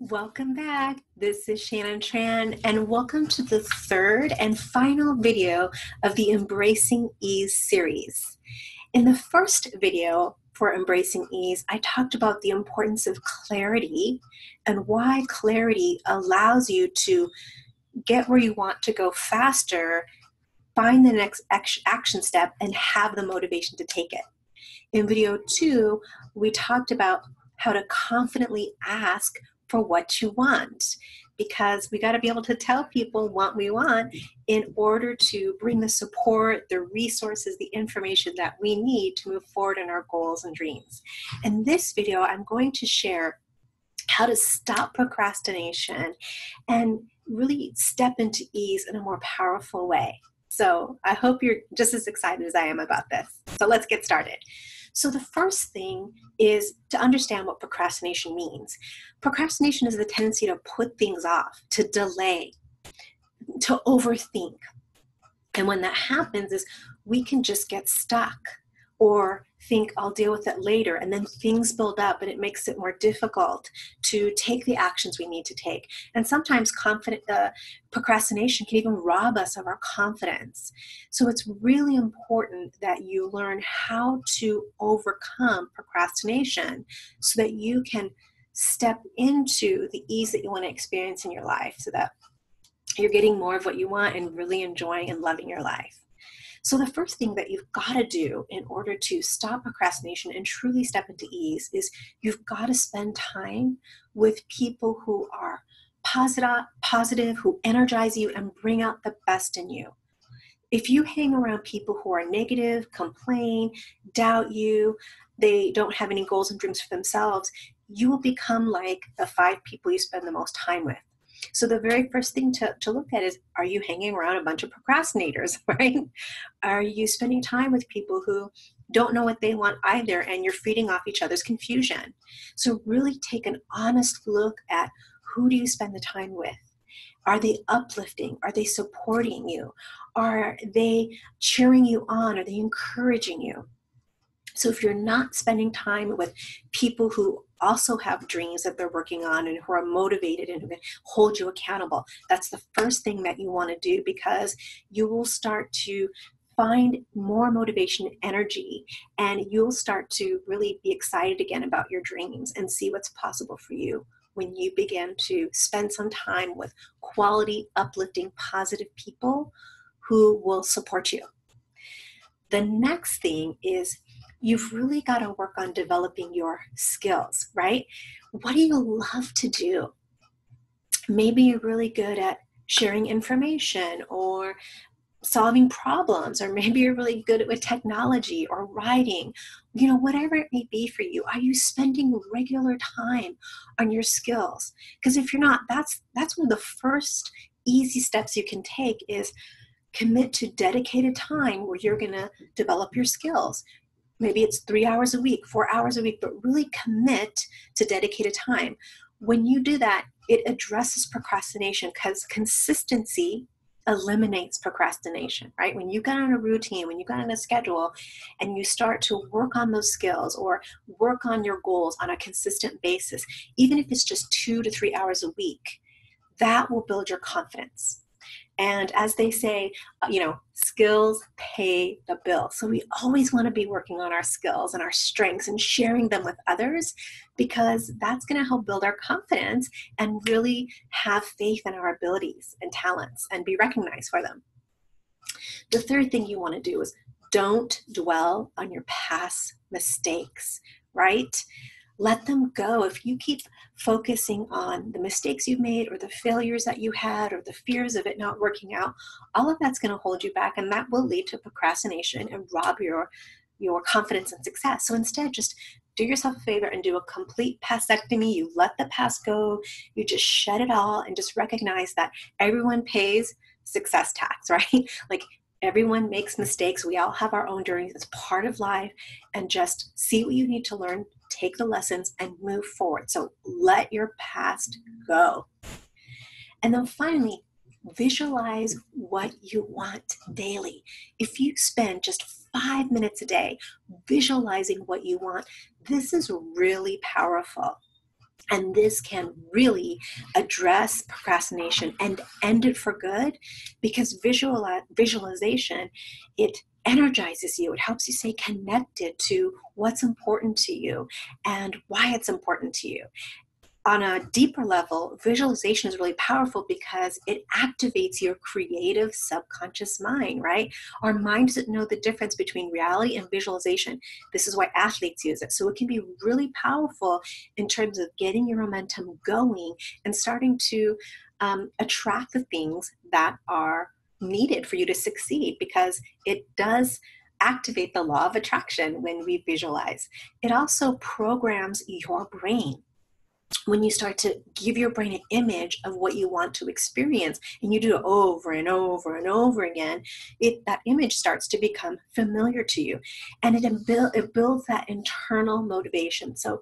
Welcome back. This is Shannon Tran, and welcome to the third and final video of the Embracing Ease series. In the first video for Embracing Ease, I talked about the importance of clarity and why clarity allows you to get where you want to go faster, find the next action step, and have the motivation to take it. In video 2, we talked about how to confidently ask for what you want, because we got to be able to tell people what we want in order to bring the support, the resources, the information that we need to move forward in our goals and dreams. In this video, I'm going to share how to stop procrastination and really step into ease in a more powerful way. So I hope you're just as excited as I am about this. So let's get started. So the first thing is to understand what procrastination means. Procrastination is the tendency to put things off, to delay, to overthink. And when that happens is we can just get stuck or think I'll deal with it later, and then things build up and it makes it more difficult to take the actions we need to take. And sometimes procrastination can even rob us of our confidence. So it's really important that you learn how to overcome procrastination so that you can step into the ease that you want to experience in your life, so that you're getting more of what you want and really enjoying and loving your life. So the first thing that you've got to do in order to stop procrastination and truly step into ease is you've got to spend time with people who are positive, who energize you and bring out the best in you. If you hang around people who are negative, complain, doubt you, they don't have any goals and dreams for themselves, you will become like the 5 people you spend the most time with. So the very first thing to look at is, are you hanging around a bunch of procrastinators, right? Are you spending time with people who don't know what they want either, and you're feeding off each other's confusion? So really take an honest look at, who do you spend the time with? Are they uplifting? Are they supporting you? Are they cheering you on? Are they encouraging you? So if you're not spending time with people who also have dreams that they're working on and who are motivated and who can hold you accountable, that's the first thing that you want to do, because you will start to find more motivation and energy, and you'll start to really be excited again about your dreams and see what's possible for you when you begin to spend some time with quality, uplifting, positive people who will support you. The next thing is, you've really got to work on developing your skills, right? What do you love to do? Maybe you're really good at sharing information or solving problems, or maybe you're really good with technology or writing, whatever it may be for you. Are you spending regular time on your skills? Because if you're not, that's one of the first easy steps you can take, is commit to dedicated time where you're going to develop your skills. Maybe it's 3 hours a week, 4 hours a week, but really commit to dedicated time. When you do that, it addresses procrastination, because consistency eliminates procrastination, right? When you get on a routine, when you get on a schedule, and you start to work on those skills or work on your goals on a consistent basis, even if it's just 2 to 3 hours a week, that will build your confidence. And as they say, skills pay the bill. So we always want to be working on our skills and our strengths and sharing them with others, because that's going to help build our confidence and really have faith in our abilities and talents and be recognized for them. The third thing you want to do is, don't dwell on your past mistakes, right? Let them go. If you keep focusing on the mistakes you've made or the failures that you had or the fears of it not working out, all of that's going to hold you back, and that will lead to procrastination and rob your confidence and success. So instead, just do yourself a favor and do a complete pastectomy. You let the past go. You just shed it all and just recognize that everyone pays success tax, right? Like, everyone makes mistakes. We all have our own journeys. It's part of life. And just see what you need to learn, take the lessons, and move forward. So let your past go. And then finally, visualize what you want daily. If you spend just 5 minutes a day visualizing what you want, this is really powerful. And this can really address procrastination and end it for good, because visualization, it energizes you. It helps you stay connected to what's important to you and why it's important to you. On a deeper level, visualization is really powerful because it activates your creative subconscious mind, right? Our mind doesn't know the difference between reality and visualization. This is why athletes use it. So it can be really powerful in terms of getting your momentum going and starting to attract the things that are needed for you to succeed, because it does activate the law of attraction when we visualize. It also programs your brain. When you start to give your brain an image of what you want to experience, and you do it over and over and over again, that image starts to become familiar to you, and it builds that internal motivation. So,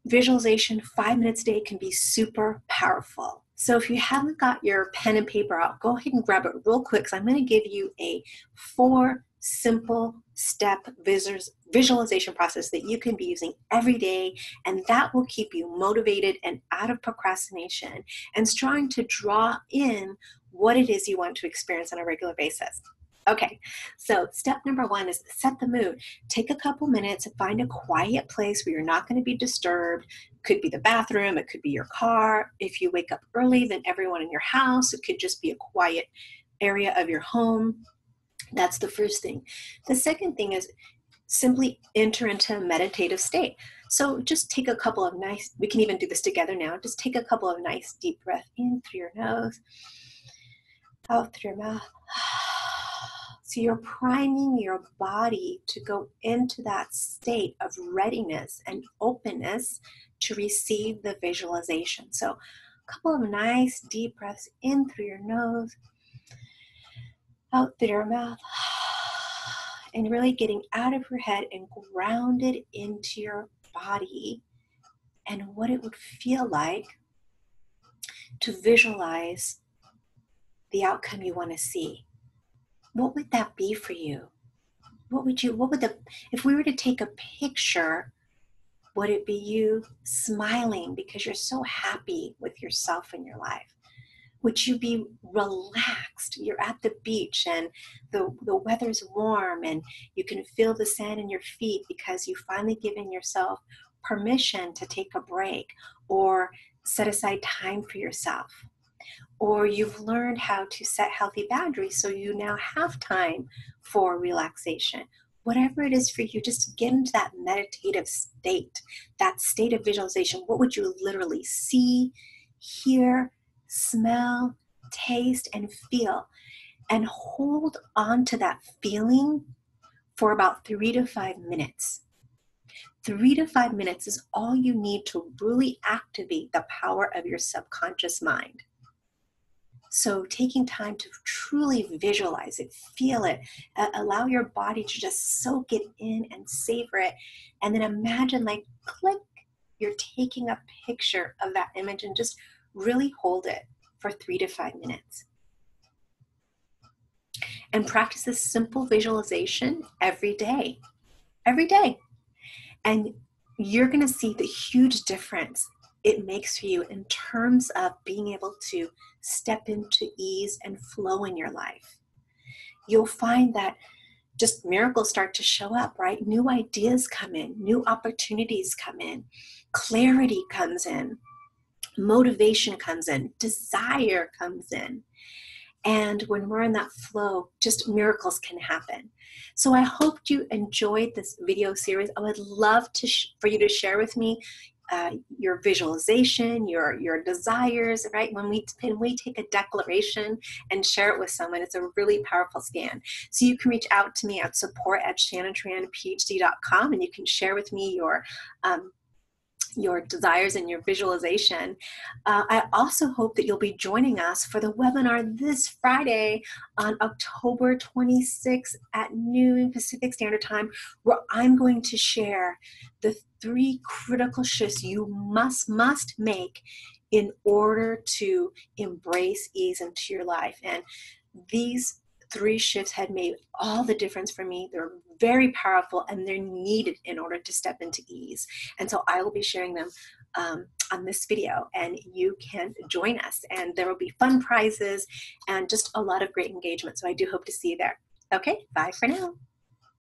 visualization 5 minutes a day can be super powerful. So if you haven't got your pen and paper out, go ahead and grab it real quick, because I'm going to give you a 4 simple step visualization process that you can be using every day, and that will keep you motivated and out of procrastination and trying to draw in what it is you want to experience on a regular basis. Okay, so step number 1 is set the mood. Take a couple minutes and find a quiet place where you're not going to be disturbed. It could be the bathroom, it could be your car. If you wake up early, then everyone in your house. It could just be a quiet area of your home. That's the first thing. The second thing is simply enter into a meditative state. So just take a couple of we can even do this together now. Just take a couple of nice deep breaths in through your nose, out through your mouth. So you're priming your body to go into that state of readiness and openness to receive the visualization. So a couple of nice deep breaths in through your nose, out through your mouth, and really getting out of your head and grounded into your body and what it would feel like to visualize the outcome you want to see. What would that be for you? If we were to take a picture, would it be you smiling because you're so happy with yourself and your life? Would you be relaxed? You're at the beach and the weather's warm and you can feel the sand in your feet because you've finally given yourself permission to take a break or set aside time for yourself. Or you've learned how to set healthy boundaries, so you now have time for relaxation. Whatever it is for you, just get into that meditative state, that state of visualization. What would you literally see, hear, smell, taste, and feel? And hold on to that feeling for about 3 to 5 minutes. 3 to 5 minutes is all you need to really activate the power of your subconscious mind. So taking time to truly visualize it, feel it, allow your body to just soak it in and savor it. And then imagine, like, click, you're taking a picture of that image and just really hold it for 3 to 5 minutes. And practice this simple visualization every day. Every day. And you're going to see the huge difference it makes for you in terms of being able to step into ease and flow in your life. You'll find that just miracles start to show up, right? New ideas come in, new opportunities come in, clarity comes in, motivation comes in, desire comes in. And when we're in that flow, just miracles can happen. So I hope you enjoyed this video series. I would love for you to share with me your visualization, your desires, right? When we take a declaration and share it with someone, it's a really powerful scan. So you can reach out to me at support@shannonTranPhD.com, and you can share with me your desires and your visualization. I also hope that you'll be joining us for the webinar this Friday on October 26th at noon Pacific Standard Time, where I'm going to share the 3 critical shifts you must make in order to embrace ease into your life. And these 3 shifts had made all the difference for me. They're very powerful and they're needed in order to step into ease. And so I will be sharing them on this video, and you can join us, and there will be fun prizes and just a lot of great engagement. So I do hope to see you there. Okay, bye for now.